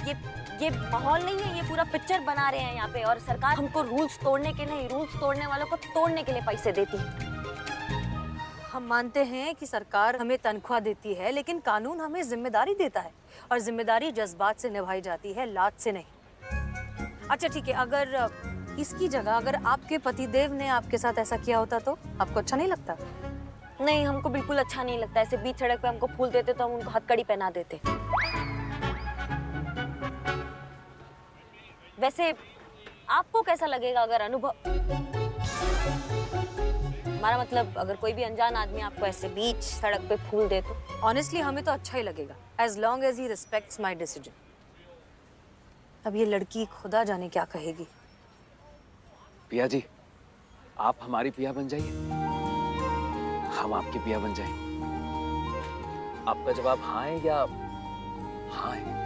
ये माहौल नहीं है, ये पूरा पिक्चर बना रहे हैं यहाँ पे, और सरकार हमको रूल्स तोड़ने के नहीं, रूल्स तोड़ने वालों को तोड़ने के लिए पैसे देती है। हम मानते हैं कि सरकार हमें तनख्वाह देती है, लेकिन कानून हमें जिम्मेदारी देता है, और जिम्मेदारी जज्बात से निभाई जाती है, लात से नहीं। अच्छा ठीक है, अगर इसकी जगह अगर आपके पतिदेव ने आपके साथ ऐसा किया होता तो आपको अच्छा नहीं लगता? नहीं, हमको बिल्कुल अच्छा नहीं लगता। ऐसे बीच सड़क पे हमको फूल देते तो हम उनको हथकड़ी पहना देते। वैसे आपको कैसा लगेगा अगर अनुभव, हमारा मतलब अगर कोई भी अनजान आदमी आपको ऐसे बीच सड़क पे फूल दे तो? ऑनेस्टली हमें तो अच्छा ही लगेगा, as long as he respects my decision. अब ये लड़की खुदा जाने क्या कहेगी। पिया जी, आप हमारी पिया बन जाइए, हम आपकी पिया बन जाएं। आपका जवाब हाँ है या हाँ है?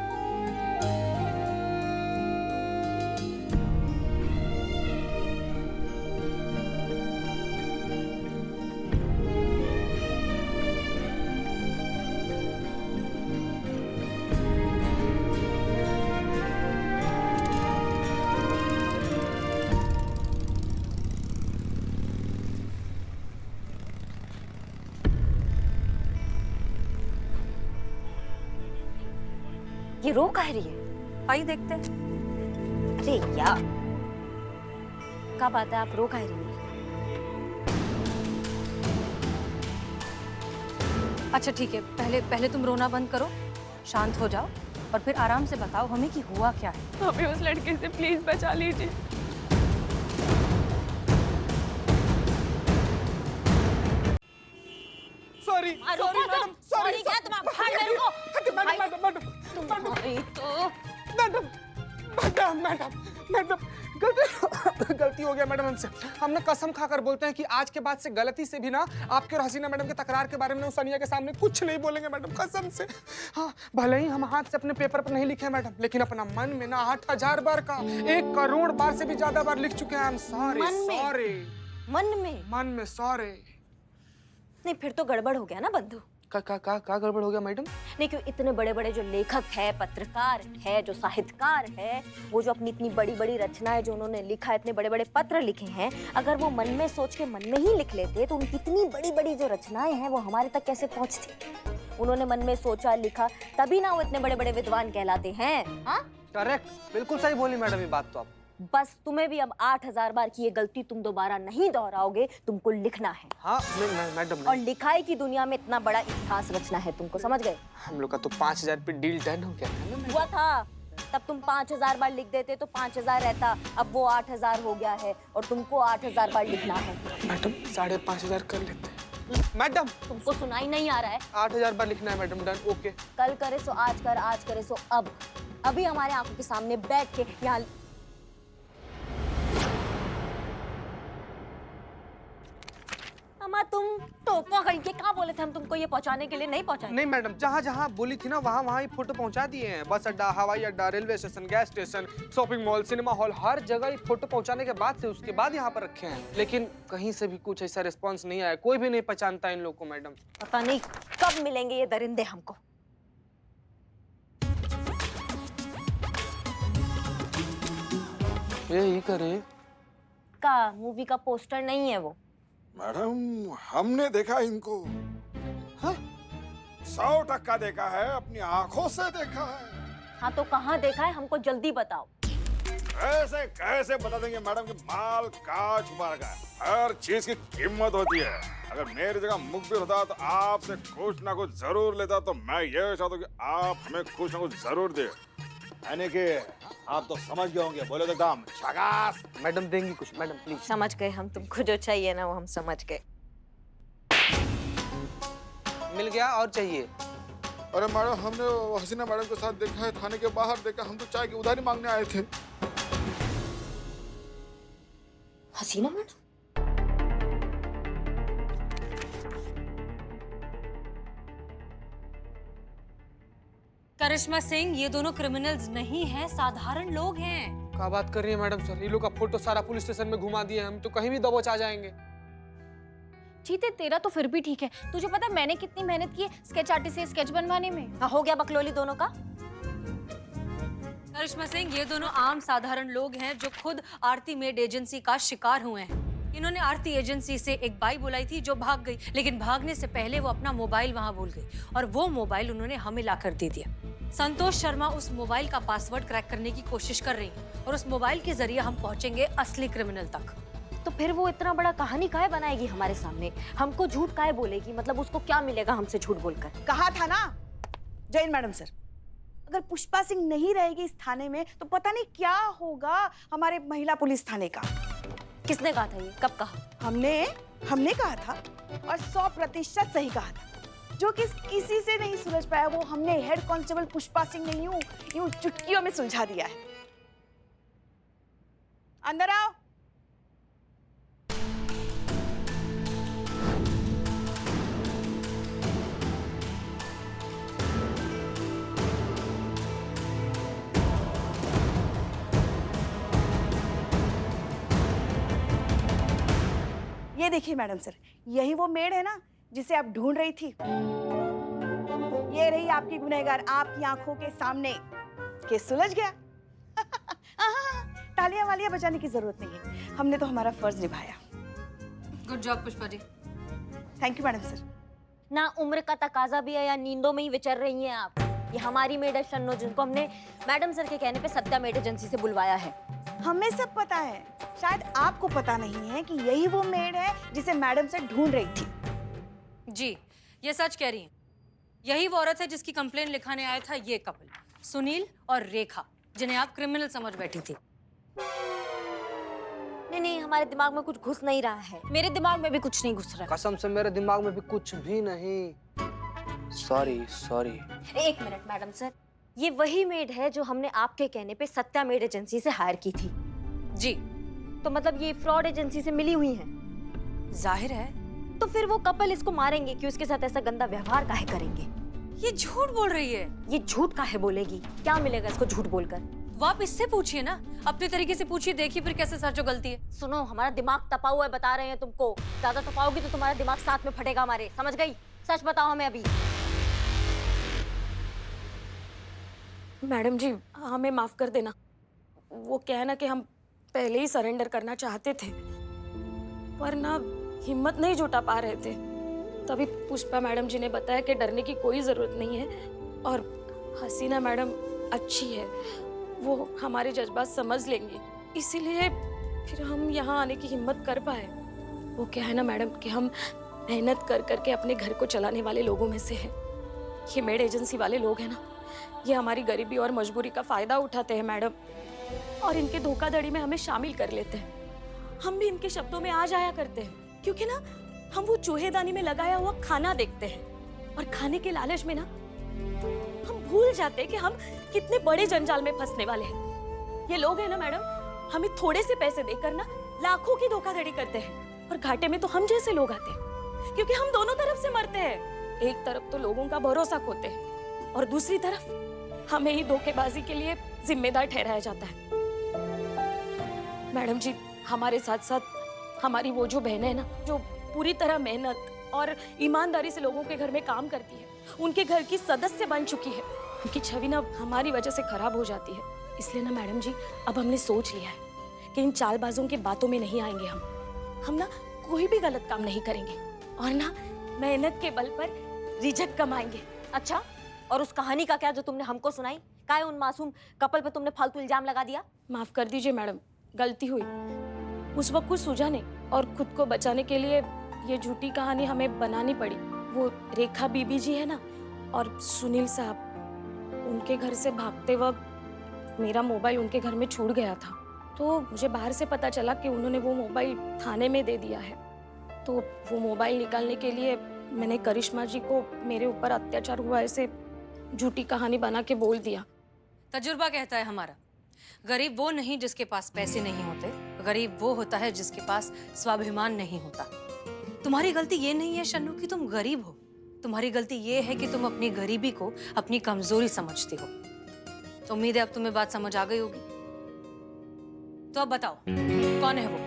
ये रो कह रही है? आइए देखते हैं। अरे यार, क्या बात है, आप रो कह रही है? अच्छा ठीक है, पहले तुम रोना बंद करो, शांत हो जाओ, और फिर आराम से बताओ हमें कि हुआ क्या है। हमें उस लड़के से प्लीज बचा लीजिए। सॉरी मैडम, सॉरी क्या तुम भाग मेरे को? मैडम गलती हो गया मैडम हमसे। हम ना कसम खाकर बोलते हैं कि आज के बाद से गलती से भी ना आपके और हसीना मैडम के तकरार के बारे में उस सनिया के सामने कुछ नहीं बोलेंगे मैडम, कसम से। हाँ, भले ही हम हाथ से अपने पेपर पर नहीं लिखे मैडम, लेकिन अपना मन में ना 8000 बार का 1 करोड़ बार से भी ज्यादा बार लिख चुके हैं। I am sorry. मन में सॉरी। नहीं, फिर तो गड़बड़ हो गया ना बंधु। का गड़बड़ हो गया मैडम? नहीं, क्यों इतने बड़े बड़े जो लेखक है, पत्रकार है, जो साहित्यकार है, वो जो अपनी इतनी बड़ी बड़ी रचनाएं जो उन्होंने लिखा है, इतने बड़े बड़े पत्र लिखे हैं, अगर वो मन में सोच के मन में ही लिख लेते तो उनकी इतनी बड़ी बड़ी जो रचनाएं हैं वो हमारे तक कैसे पहुंचती? उन्होंने मन में सोचा, लिखा, तभी ना वो इतने बड़े बड़े विद्वान कहलाते हैं। हाँ, करेक्ट, बिल्कुल सही बोली मैडम ये बात तो आप। बस तुम्हें भी अब 8000 बार की ये गलती तुम दोबारा नहीं दोहराओगे, तुमको लिखना है। हाँ मैडम। और लिखाई की दुनिया में इतना बड़ा इतिहास रचना है, तुमको समझ गए? हम लोग का तो 5000 पे डील डन हो गया था ना। हुआ था, तब तुम 5000 बार लिख देते तो 5000 रहता, अब वो 8000 हो गया है, और तुमको 8000 बार लिखना है। मैडम 5500 कर लेते हैं। मैडम तुमको सुनाई नहीं आ रहा है? 8000 बार लिखना है मैडम, डन, ओके। कल करे सो आज कर, आज करे सो अब, अभी हमारे आंखों के सामने बैठ के यहाँ। अम्मा, तुम टोपा करके कहाँ बोले थे हम तुमको ये पहुंचाने के लिए? नहीं पहुंचाए? नहीं मैडम, जहाँ जहाँ बोली थी ना वहाँ ही फोटो पहुँचा दिए हैं। बस अड्डा, हवाई अड्डा, railway station, gas station, shopping mall, cinema hall, हर जगह ये फोटो पहुँचाने के बाद से उसके बाद यहाँ पर रखे हैं। लेकिन कहीं से भी कुछ ऐसा रिस्पॉन्स नहीं आया, कोई भी नहीं पहचानता इन लोग को मैडम। पता नहीं कब मिलेंगे ये दरिंदे हमको। यही करे का मूवी का पोस्टर नहीं है वो? मैडम हमने देखा इनको। हाँ? 100% देखा है, अपनी आंखों से देखा है। हाँ तो कहाँ देखा है, हमको जल्दी बताओ। कैसे कैसे बता देंगे मैडम कि माल कांच मार का, हर चीज की कीमत होती है। अगर मेरी जगह मुखबिर होता तो आपसे कुछ ना कुछ जरूर लेता, तो मैं ये चाहता हूँ कि आप हमें कुछ ना कुछ जरूर दे। यानी कि आप तो समझ गए होंगे, बोले तो एकदम झकास। मैडम देंगी कुछ मैडम प्लीज। समझ गए हम, तुमको जो चाहिए ना वो हम समझ गए। मिल गया और चाहिए? अरे मैडम हमने हसीना मैडम के साथ देखा है, थाने के बाहर देखा, हम तो चाय की उधारी मांगने आए थे। हसीना मैडम? करिश्मा सिंह, ये दोनों क्रिमिनल्स नहीं हैं, साधारण लोग हैं। क्या बात कर रही है मैडम सर? ये लोग का फोटो सारा पुलिस स्टेशन में घुमा दिए, हम तो कहीं भी दबोच आ जाएंगे। जीते, तेरा तो फिर भी ठीक है। तुझे पता है मैंने कितनी मेहनत की है स्केच आर्टिस्ट से स्केच बनवाने में? हाँ, हो गया बकलोली दोनों का। करिश्मा सिंह, ये दोनों आम साधारण लोग हैं जो खुद आरती मेड एजेंसी का शिकार हुए हैं। इन्होंने आरती एजेंसी से एक बाई बुलाई थी जो भाग गई, लेकिन भागने से पहले वो अपना मोबाइल वहां भूल गई और वो मोबाइल उन्होंने हमें लाकर दे दिया। संतोष शर्मा उस मोबाइल का पासवर्ड क्रैक करने की कोशिश कर रही है और उस मोबाइल के जरिए हम पहुंचेंगे असली क्रिमिनल तक। तो फिर वो इतना बड़ा कहानी काहे बनाएगी हमारे सामने? हमको झूठ काहे बोलेगी? मतलब उसको क्या मिलेगा हमसे झूठ बोलकर? कहा था ना जैन मैडम सर, अगर पुष्पा सिंह नहीं रहेगी इस थाने में तो पता नहीं क्या होगा हमारे महिला पुलिस थाने का। किसने कहा था ये? कब कहा? हमने कहा था और 100% सही कहा था। जो किसी से नहीं सुलझ पाया वो हमने हेड कांस्टेबल पुष्पा सिंह ने यूं चुटकियों में सुलझा दिया है। अंदर आओ। ये देखिए मैडम सर, यही वो मेड है ना जिसे आप ढूंढ रही थी। ये रही आपकी गुनहगार आपकी आंखों के सामने। केस सुलझ गया। तालियां वालियां बजाने की जरूरत नहीं है, हमने तो हमारा फर्ज निभाया। Good job Pushpa ji. Thank you madam sir. ना उम्र का तकाजा भी है या नींदों में ही विचर रही हैं आप? ये हमारी मेड है शन्नो, जिनको हमने मैडम सर के कहने पे सत्या मेड एजेंसी से बुलवाया है। हमें सब पता है, शायद आपको पता नहीं है कि यही वो मेड है जिसे मैडम सर ढूंढ रही थी। जी, ये सच कह रही हैं। यही वो औरत है जिसकी कंप्लेन लिखाने आया था ये कपल, सुनील और रेखा, जिन्हें आप क्रिमिनल समझ बैठी थी। नहीं, हमारे दिमाग में कुछ घुस नहीं रहा है। मेरे दिमाग में भी कुछ नहीं घुस रहा। कसम से मेरे दिमाग में भी कुछ भी नहीं। सॉरी। एक मिनट मैडम सर, ये वही मेड है जो हमने आपके कहने पे सत्या मेड एजेंसी से हायर की थी। जी। तो मतलब ये फ्रॉड एजेंसी से मिली हुई है। जाहिर है। तो फिर वो कपल इसको मारेंगे कि उसके साथ ऐसा गंदा व्यवहार काहे करेंगे? ये झूठ बोल रही है। ये झूठ काहे बोलेगी? क्या मिलेगा इसको झूठ बोलकर? वो आप इससे पूछिए ना, अपने तरीके से पूछिए, देखिए फिर कैसे सच गलती है। सुनो, हमारा दिमाग तपा हुआ है, बता रहे हैं तुमको। ज्यादा तपाओगी तो तुम्हारा दिमाग साथ में फटेगा हमारे, समझ गई? सच बताओ हमें अभी। मैडम जी, हमें माफ कर देना। वो क्या है ना कि हम पहले ही सरेंडर करना चाहते थे, पर ना हिम्मत नहीं जुटा पा रहे थे। तभी पुष्पा मैडम जी ने बताया कि डरने की कोई ज़रूरत नहीं है और हसीना मैडम अच्छी है, वो हमारे जज्बात समझ लेंगी, इसीलिए फिर हम यहाँ आने की हिम्मत कर पाए। वो क्या है ना मैडम कि हम मेहनत कर करके अपने घर को चलाने वाले लोगों में से हैं। ये मेड एजेंसी वाले लोग हैं ना, ये हमारी गरीबी और मजबूरी का फायदा उठाते हैं मैडम, और इनके धोखाधड़ी में हमें शामिल कर लेते हैं। हम भी इनके शब्दों में आ जाया करते हैं, क्योंकि ना हम वो चूहेदानी में लगाया हुआ खाना देखते हैं और खाने के लालच में ना हम भूल जाते हैं कि हम कितने बड़े जंजाल में फंसने वाले हैं। ये लोग हैं ना मैडम, हमें थोड़े से पैसे देकर ना लाखों की धोखाधड़ी करते हैं और घाटे में तो हम जैसे लोग आते हैं, क्योंकि हम दोनों तरफ से मरते हैं। एक तरफ तो लोगों का भरोसा खोते हैं और दूसरी तरफ हमें ही धोखेबाजी के लिए जिम्मेदार ठहराया जाता है। मैडम जी, हमारे साथ साथ हमारी वो जो बहन है ना, जो पूरी तरह मेहनत और ईमानदारी से लोगों के घर में काम करती है, उनके घर की सदस्य बन चुकी है, उनकी छवि ना हमारी वजह से खराब हो जाती है। इसलिए ना मैडम जी, अब हमने सोच लिया है कि इन चालबाजों की बातों में नहीं आएंगे। हम ना कोई भी गलत काम नहीं करेंगे और ना मेहनत के बल पर रिजक कमाएंगे। अच्छा, और उस कहानी का क्या जो तुमने हमको सुनाई? काहे उन मासूम कपल पे तुमने फालतू इल्जाम लगा दिया? माफ कर दीजिए मैडम, गलती हुई। उस वक्त कुछ सूझा नहीं और खुद को बचाने के लिए ये झूठी कहानी हमें बनानी पड़ी। वो रेखा बीबी जी है ना और सुनील साहब, उनके घर से भागते वक्त मेरा मोबाइल उनके घर में छूट गया था, तो मुझे बाहर से पता चला कि उन्होंने वो मोबाइल थाने में दे दिया है। तो वो मोबाइल निकालने के लिए मैंने करिश्मा जी को मेरे ऊपर अत्याचार हुआ ऐसे झूठी कहानी बना के बोल दिया। तजुर्बा कहता है हमारा, गरीब वो नहीं जिसके पास पैसे नहीं होते, गरीब वो होता है जिसके पास स्वाभिमान नहीं होता। तुम्हारी गलती ये नहीं है शन्नू कि तुम गरीब हो, तुम्हारी गलती ये है कि तुम अपनी गरीबी को अपनी कमजोरी समझती हो। तो उम्मीद है अब तुम्हें बात समझ आ गई होगी। तो अब बताओ, कौन है वो?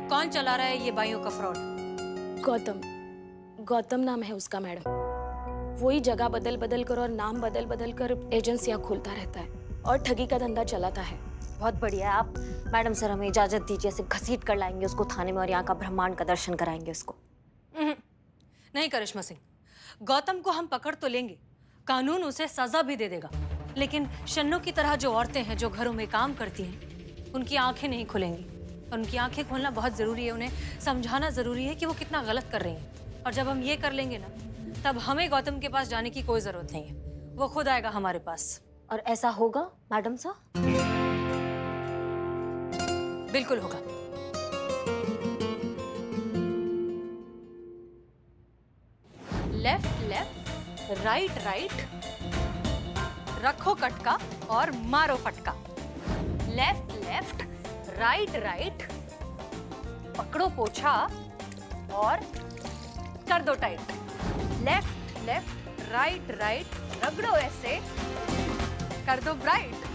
कौन चला रहा है ये बाइयों का फ्रॉड? गौतम नाम है उसका मैडम। वही जगह बदल बदल कर और नाम बदल बदल कर एजेंसियां खोलता रहता है। और ठगी का धंधा चलाता है। बहुत बढ़िया। आप मैडम सर हमें इजाजत दीजिए, ऐसे घसीट कर लाएंगे उसको थाने में और यहाँ का ब्रह्मांड का दर्शन कराएंगे उसको। नहीं करिश्मा सिंह, गौतम को हम पकड़ तो लेंगे, कानून उसे सजा भी दे देगा, लेकिन शन्नू की तरह जो औरतें हैं जो घरों में काम करती हैं, उनकी आंखें नहीं खुलेंगी। और उनकी आंखें खोलना बहुत ज़रूरी है, उन्हें समझाना ज़रूरी है कि वो कितना गलत कर रही हैं। और जब हम ये कर लेंगे ना, तब हमें गौतम के पास जाने की कोई ज़रूरत नहीं है, वो खुद आएगा हमारे पास। और ऐसा होगा मैडम सर? बिल्कुल होगा। लेफ्ट लेफ्ट, राइट राइट, रखो कटका और मारो फटका। लेफ्ट लेफ्ट, राइट राइट, पकड़ो पोछा और कर दो tight. Left left, right right, रगड़ो ऐसे, कर दो ब्राइट।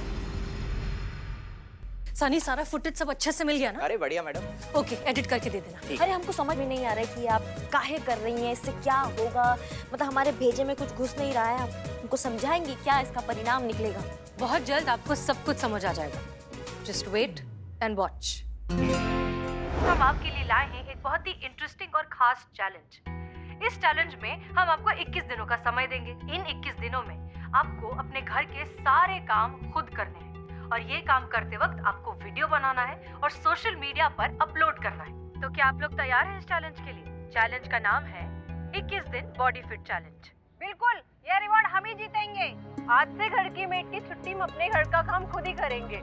सनी, सारा फुटेज सब अच्छे से मिल गया ना? अरे बढ़िया मैडम। ओके, एडिट करके दे देना। अरे हमको समझ में नहीं आ रहा है कि आप काहे कर रही हैं, इससे क्या होगा? मतलब हमारे भेजे में कुछ घुस नहीं रहा है, आप हमको समझाएंगी क्या इसका परिणाम निकलेगा? बहुत जल्द आपको सब कुछ समझ आ जाएगा। Just wait and watch. हम आपके लिए लाए हैं एक बहुत ही इंटरेस्टिंग और खास चैलेंज। इस चैलेंज में हम आपको 21 दिनों का समय देंगे। इन 21 दिनों में आपको अपने घर के सारे काम खुद करने हैं, और ये काम करते वक्त आपको वीडियो बनाना है और सोशल मीडिया पर अपलोड करना है। तो क्या आप लोग तैयार हैं इस चैलेंज के लिए? चैलेंज का नाम है 21 दिन बॉडी फिट चैलेंज। बिल्कुल, ये रिवॉर्ड हम ही जीतेंगे। आज से घर की मेड की छुट्टी, हम अपने घर का काम खुद ही करेंगे।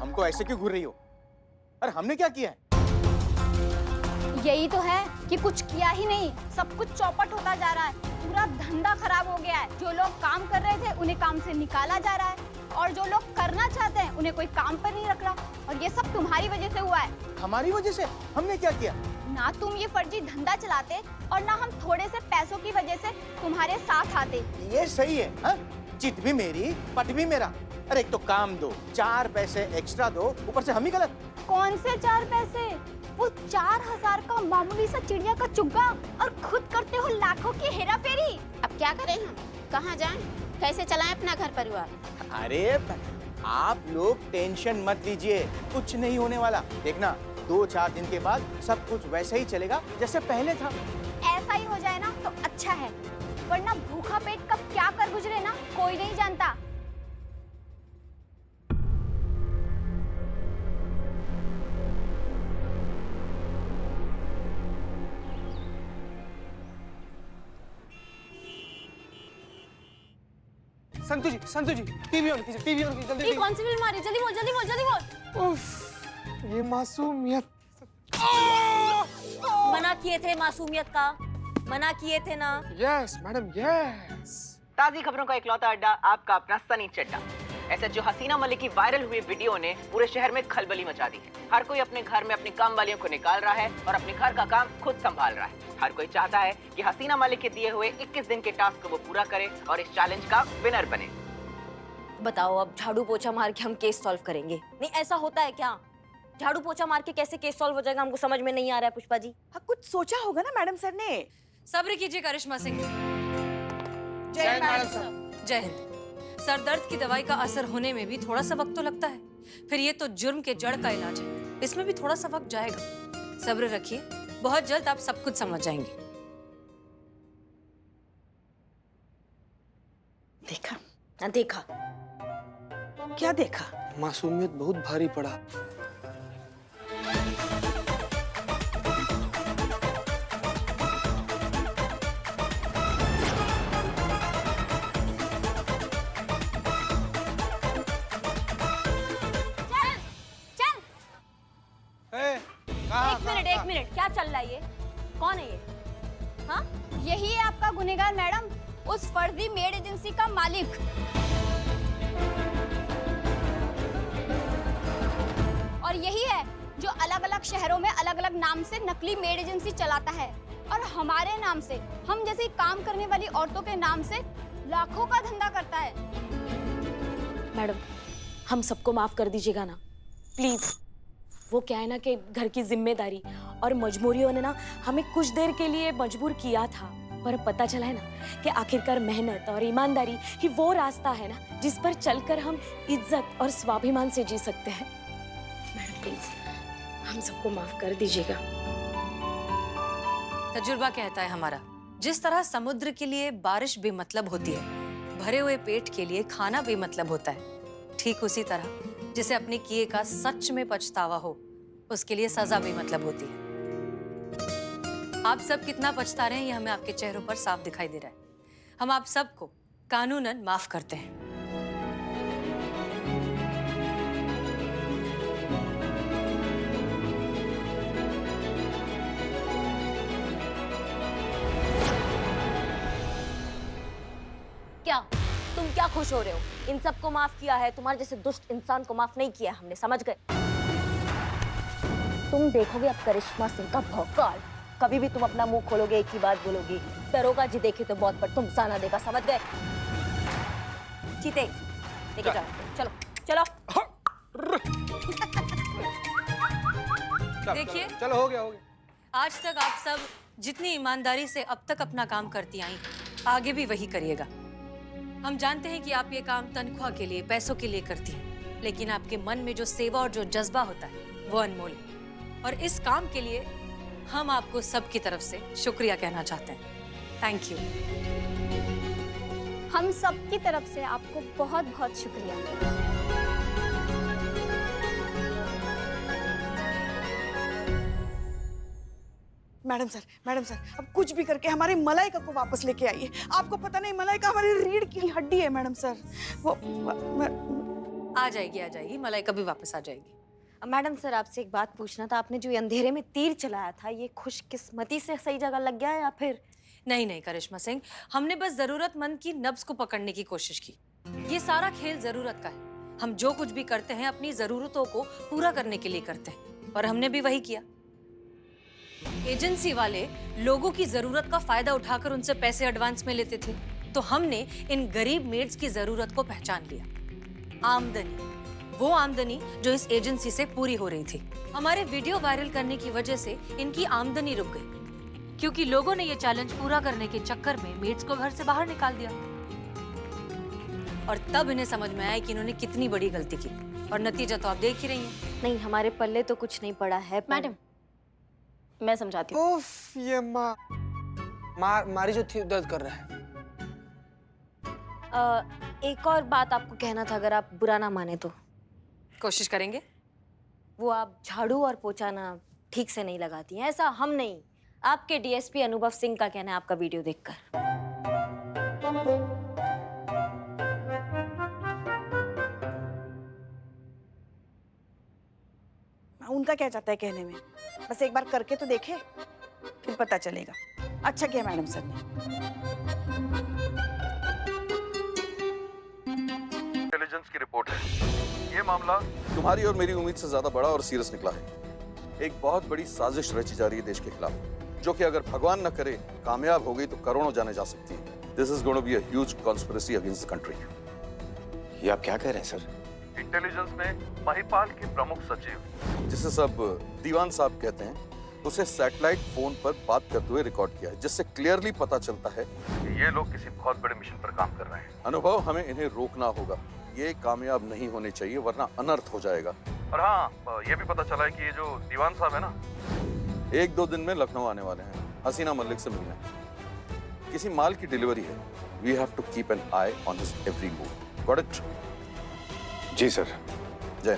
हमको ऐसे क्यों घूर रही हो? अरे हमने क्या किया है? यही तो है कि कुछ किया ही नहीं, सब कुछ चौपट होता जा रहा है, पूरा धंधा खराब हो गया है। जो लोग काम कर रहे थे उन्हें काम से निकाला जा रहा है, और जो लोग करना चाहते हैं उन्हें कोई काम पर नहीं रख रहा। और ये सब तुम्हारी वजह से हुआ है। हमारी वजह से? हमने क्या किया? ना तुम ये फर्जी धंधा चलाते, और ना हम थोड़े से पैसों की वजह से तुम्हारे साथ आते। ये सही है, हाँ? चित भी मेरी, पट भी मेरा। अरे एक तो काम दो, 4 पैसे एक्स्ट्रा दो, ऊपर से हम ही गलत। कौन से 4 पैसे? वो 4000 का मामूली सा चिड़िया का चुग्गा, और खुद करते हो लाखों की हेरा फेरी। अब क्या करें हम? कहाँ जाएं? कैसे चलाएं अपना घर परिवार? अरे आप लोग टेंशन मत लीजिए, कुछ नहीं होने वाला। देखना 2-4 दिन के बाद सब कुछ वैसे ही चलेगा जैसे पहले था। ऐसा ही हो जाए ना तो अच्छा है, वरना भूखा पेट कब क्या कर गुजरे ना कोई नहीं जानता। संतु जी, टीवी ऑन कीजिए, टीवी ऑन कीजिए, जल्दी। ये कौन सी फिल्म आ रही है? जल्दी बोल, जल्दी बोल, जल्दी बोल। उफ, ये मासूमियत। मना किए थे मासूमियत का, मना किए थे ना। Yes madam, yes. ताज़ी खबरों का इकलौता अड्डा, आपका अपना सनी चड्डा। एसएचओ हसीना मलिक की वायरल हुई वीडियो ने पूरे शहर में खलबली मचा दी है। हर कोई अपने घर में अपनी काम वालियों को निकाल रहा है और अपने घर का काम खुद संभाल रहा है। हर कोई चाहता है कि हसीना मलिक के दिए हुए 21 दिन के टास्क को वो पूरा करे और इस चैलेंज का विनर बने। बताओ, अब झाड़ू पोछा मार के हम केस सॉल्व करेंगे? नहीं, ऐसा होता है क्या? झाड़ू पोछा मार के कैसे केस सॉल्व हो जाएगा, हमको समझ में नहीं आ रहा है पुष्पा जी। हाँ, कुछ सोचा होगा ना मैडम सर ने। सब्र कीजिए करिश्मा सिंह। जय हिंद मैडम सर। जय हिंद। सर दर्द की दवाई का असर होने में भी थोड़ा सा वक्त तो लगता है, फिर ये तो जुर्म के जड़ का इलाज है, इसमें भी थोड़ा सा वक्त जाएगा। सब्र रखिए, बहुत जल्द आप सब कुछ समझ जाएंगे। देखा? हाँ, देखा। क्या देखा? मासूमियत बहुत भारी पड़ा। एक मिनट, क्या चल रहा है ये? कौन है ये? हाँ? यही है आपका गुनहगार मैडम, उस फर्जी मेड एजेंसी का मालिक। और यही है जो अलग अलग शहरों में अलग अलग नाम से नकली मेड एजेंसी चलाता है, और हमारे नाम से, हम जैसी काम करने वाली औरतों के नाम से लाखों का धंधा करता है। मैडम, हम सबको माफ कर दीजिएगा ना, प्लीज। वो क्या है ना कि घर की जिम्मेदारी और मजबूरियों ने ना हमें कुछ देर के लिए मजबूर किया था, पर पता चला है ना कि आखिरकार मेहनत और ईमानदारी ही वो रास्ता है ना जिस पर चलकर हम इज्जत और स्वाभिमान से जी सकते हैं। मैडम प्लीज हम सबको माफ कर दीजिएगा। तजुर्बा कहता है हमारा, जिस तरह समुद्र के लिए बारिश बेमतलब होती है, भरे हुए पेट के लिए खाना बेमतलब होता है, ठीक उसी तरह जिसे अपने किए का सच में पछतावा हो, उसके लिए सजा बेमतलब होती है। आप सब कितना पछता रहे हैं ये हमें आपके चेहरों पर साफ दिखाई दे रहा है। हम आप सबको कानूनन माफ करते हैं। क्या तुम क्या खुश हो रहे हो? इन सबको माफ किया है, तुम्हारे जैसे दुष्ट इंसान को माफ नहीं किया हमने, समझ गए? तुम देखोगे अब करिश्मा सिंह का भौकाल। कभी भी तुम अपना मुंह खोलोगे एक ही बात बोलोगी, दरोगा जी देखे तो बहुत पर तुम साना देगा, समझ गए? चीते लेके जाओ, चलो चलो। देखिए, चलो हो गया। आज तक आप सब जितनी ईमानदारी से अब तक अपना काम करती आई हैं, आगे भी वही करिएगा। हम जानते हैं कि आप ये काम तनख्वाह के लिए, पैसों के लिए करती हैं, लेकिन आपके मन में जो सेवा और जो जज्बा होता है वो अनमोल है। और इस काम के लिए हम आपको सबकी तरफ से शुक्रिया कहना चाहते हैं। Thank you. हम सब की तरफ से आपको बहुत बहुत शुक्रिया। मैडम सर अब कुछ भी करके हमारी मलाइका को वापस लेके आइए। आपको पता नहीं, मलाइका हमारी रीढ़ की हड्डी है मैडम सर। वो आ जाएगी, मलाइका भी वापस आ जाएगी। मैडम सर आपसे एक बात पूछना था, आपने जो ये अंधेरे में तीर चलाया था, ये खुशकिस्मती से सही जगह लग गया या फिर? नहीं करिश्मा सिंह, हमने बस जरूरतमंद की नब्ज को पकड़ने की कोशिश की। ये सारा खेल जरूरत का है। हम जो कुछ भी करते हैं अपनी जरूरतों को पूरा करने के लिए करते हैं, और हमने भी वही किया। एजेंसी वाले लोगों की जरूरत का फायदा उठाकर उनसे पैसे एडवांस में लेते थे, तो हमने इन गरीब मेड्स की जरूरत को पहचान लिया। आमदनी, वो आमदनी जो इस एजेंसी से पूरी हो रही थी। हमारे वीडियो वायरल करने की वजह से इनकी आमदनी रुक गई, क्योंकि लोगों ने ये चैलेंज पूरा करने के चक्कर में मेड्स को घर से बाहर निकाल दिया। और तब इन्हें समझ में आया कि इन्होंने कितनी बड़ी गलती की, और नतीजा तो आप देख ही रही हैं। नहीं, हमारे पल्ले तो कुछ नहीं पड़ा है। मैडम मैं समझाती हूँ। उफ, ये मारी जो थी दर्द कर रहा है। एक और बात आपको कहना था, अगर आप बुरा ना माने तो। कोशिश करेंगे। वो आप झाड़ू और पोछा ना ठीक से नहीं लगाती हैं, ऐसा हम नहीं, आपके डीएसपी अनुभव सिंह का कहना है आपका वीडियो देखकर। उनका क्या चाहता है कहने में? बस एक बार करके तो देखे, फिर पता चलेगा। अच्छा किया मैडम सर ने। इंटेलिजेंस की रिपोर्ट है, ये मामला तुम्हारी और मेरी उम्मीद से ज्यादा बड़ा और सीरियस निकला है। एक बहुत बड़ी साजिश रची जा रही है देश के खिलाफ, जो कि अगर भगवान न करे कामयाब हो गई तो करोड़ों जाने जा सकती है। This is going to be a huge conspiracy against the country. ये आप क्या कह रहे हैं सर? इंटेलिजेंस ने महिपाल के प्रमुख सचिव, जिसे सब दीवान साहब कहते हैं, उसे सैटेलाइट फोन पर बात करते हुए रिकॉर्ड किया है, जिससे क्लियरली पता चलता है कि ये लोग किसी बहुत बड़े मिशन पर काम कर रहे हैं। अनुभव, हमें इन्हें रोकना होगा। ये कामयाब नहीं होने चाहिए, वरना अनर्थ हो जाएगा। और हाँ, ये भी पता चला है कि ये जो दीवान साहब है ना, 1-2 दिन में लखनऊ आने वाले हैं हसीना मलिक से मिलने। किसी माल की डिलीवरी है। We have to keep an eye on his every move. Got it? जी सर। जय।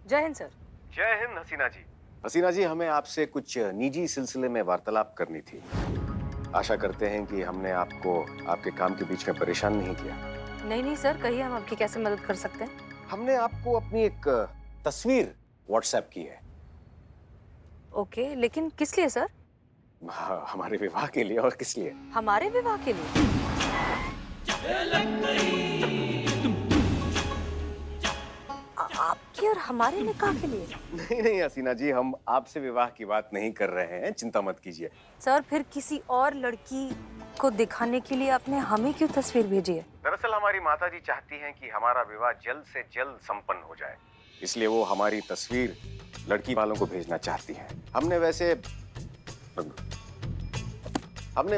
जय हिंद सर। जय हिंद हसीना जी। हसीना जी, हमें आपसे कुछ निजी सिलसिले में वार्तालाप करनी थी। आशा करते हैं कि हमने आपको आपके काम के बीच में परेशान नहीं किया। नहीं सर, कहिए, हम आपकी कैसे मदद कर सकते हैं? हमने आपको अपनी एक तस्वीर व्हाट्सएप की है। ओके, लेकिन किस लिए सर? हमारे विवाह के लिए। और किस लिए? हमारे विवाह के लिए? की और हमारे निकाह के लिए? नहीं नहीं हसीना जी, हम आपसे विवाह की बात नहीं कर रहे हैं, चिंता मत कीजिए। सर फिर किसी और लड़की को दिखाने के लिए आपने हमें क्यों तस्वीर भेजी है? दरअसल हमारी माताजी चाहती हैं कि हमारा विवाह जल्द से जल्द संपन्न हो जाए, इसलिए वो हमारी तस्वीर लड़की वालों को भेजना चाहती हैं। हमने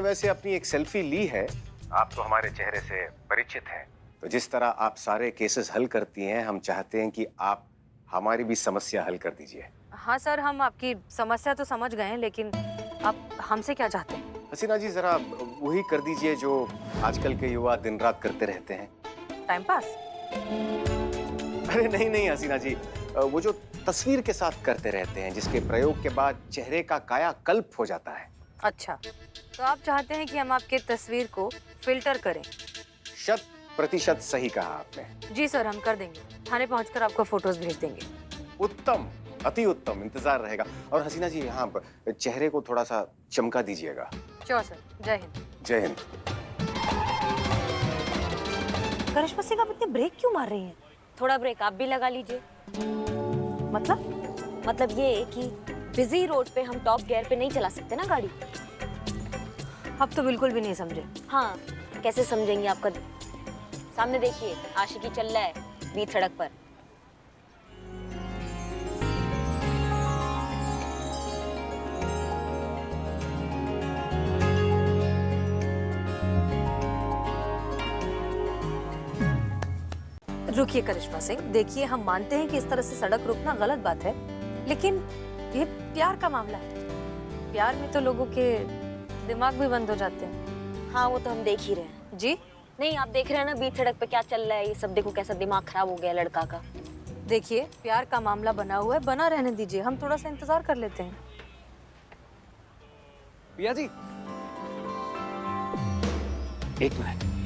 वैसे अपनी एक सेल्फी ली है। आप तो हमारे चेहरे से परिचित हैं, तो जिस तरह आप सारे केसेस हल करती हैं, हम चाहते हैं कि आप हमारी भी समस्या हल कर दीजिए। हाँ सर, हम आपकी समस्या तो समझ गए हैं, लेकिन आप हमसे क्या चाहते हैं? हसीना जी जरा वही कर दीजिए जो आजकल के युवा दिन रात करते रहते हैं। Time pass? अरे नहीं नहीं हसीना जी, वो जो तस्वीर के साथ करते रहते हैं, जिसके प्रयोग के बाद चेहरे का कायाकल्प हो जाता है। अच्छा, तो आप चाहते हैं कि हम आपके तस्वीर को फिल्टर करें? 100% सही कहा आपने। जी सर, हम कर देंगे। थाने पहुंचकर आपको फोटोज भेज देंगे। उत्तम, अति उत्तम, इंतजार रहेगा। और हसीना जी यहाँ चेहरे को थोड़ा सा चमका दीजिएगा। श्योर सर, जय हिंद। जय हिंद। करिश्मा सिंह, आप इतने ब्रेक क्यों मार रही हैं? थोड़ा ब्रेक आप भी लगा लीजिए। मतलब ये कि बिजी रोड पे हम टॉप गियर पे नहीं चला सकते ना गाड़ी। अब तो बिल्कुल भी नहीं समझे। हाँ, कैसे समझेंगे? आपका सामने देखिए, आशिकी चल रहा है बीच सड़क पर। रुकिए करिश्मा सिंह, देखिए हम मानते हैं कि इस तरह से सड़क रोकना गलत बात है, लेकिन ये प्यार का मामला है। प्यार में तो लोगों के दिमाग भी बंद हो जाते हैं। हाँ, वो तो हम देख ही रहे हैं। जी नहीं, आप देख रहे हैं ना बीच सड़क पे क्या चल रहा है, ये सब देखो कैसा दिमाग खराब हो गया लड़का का। देखिए, प्यार का मामला बना हुआ है, बना रहने दीजिए, हम थोड़ा सा इंतजार कर लेते हैं। पिया जी, एक मिनट।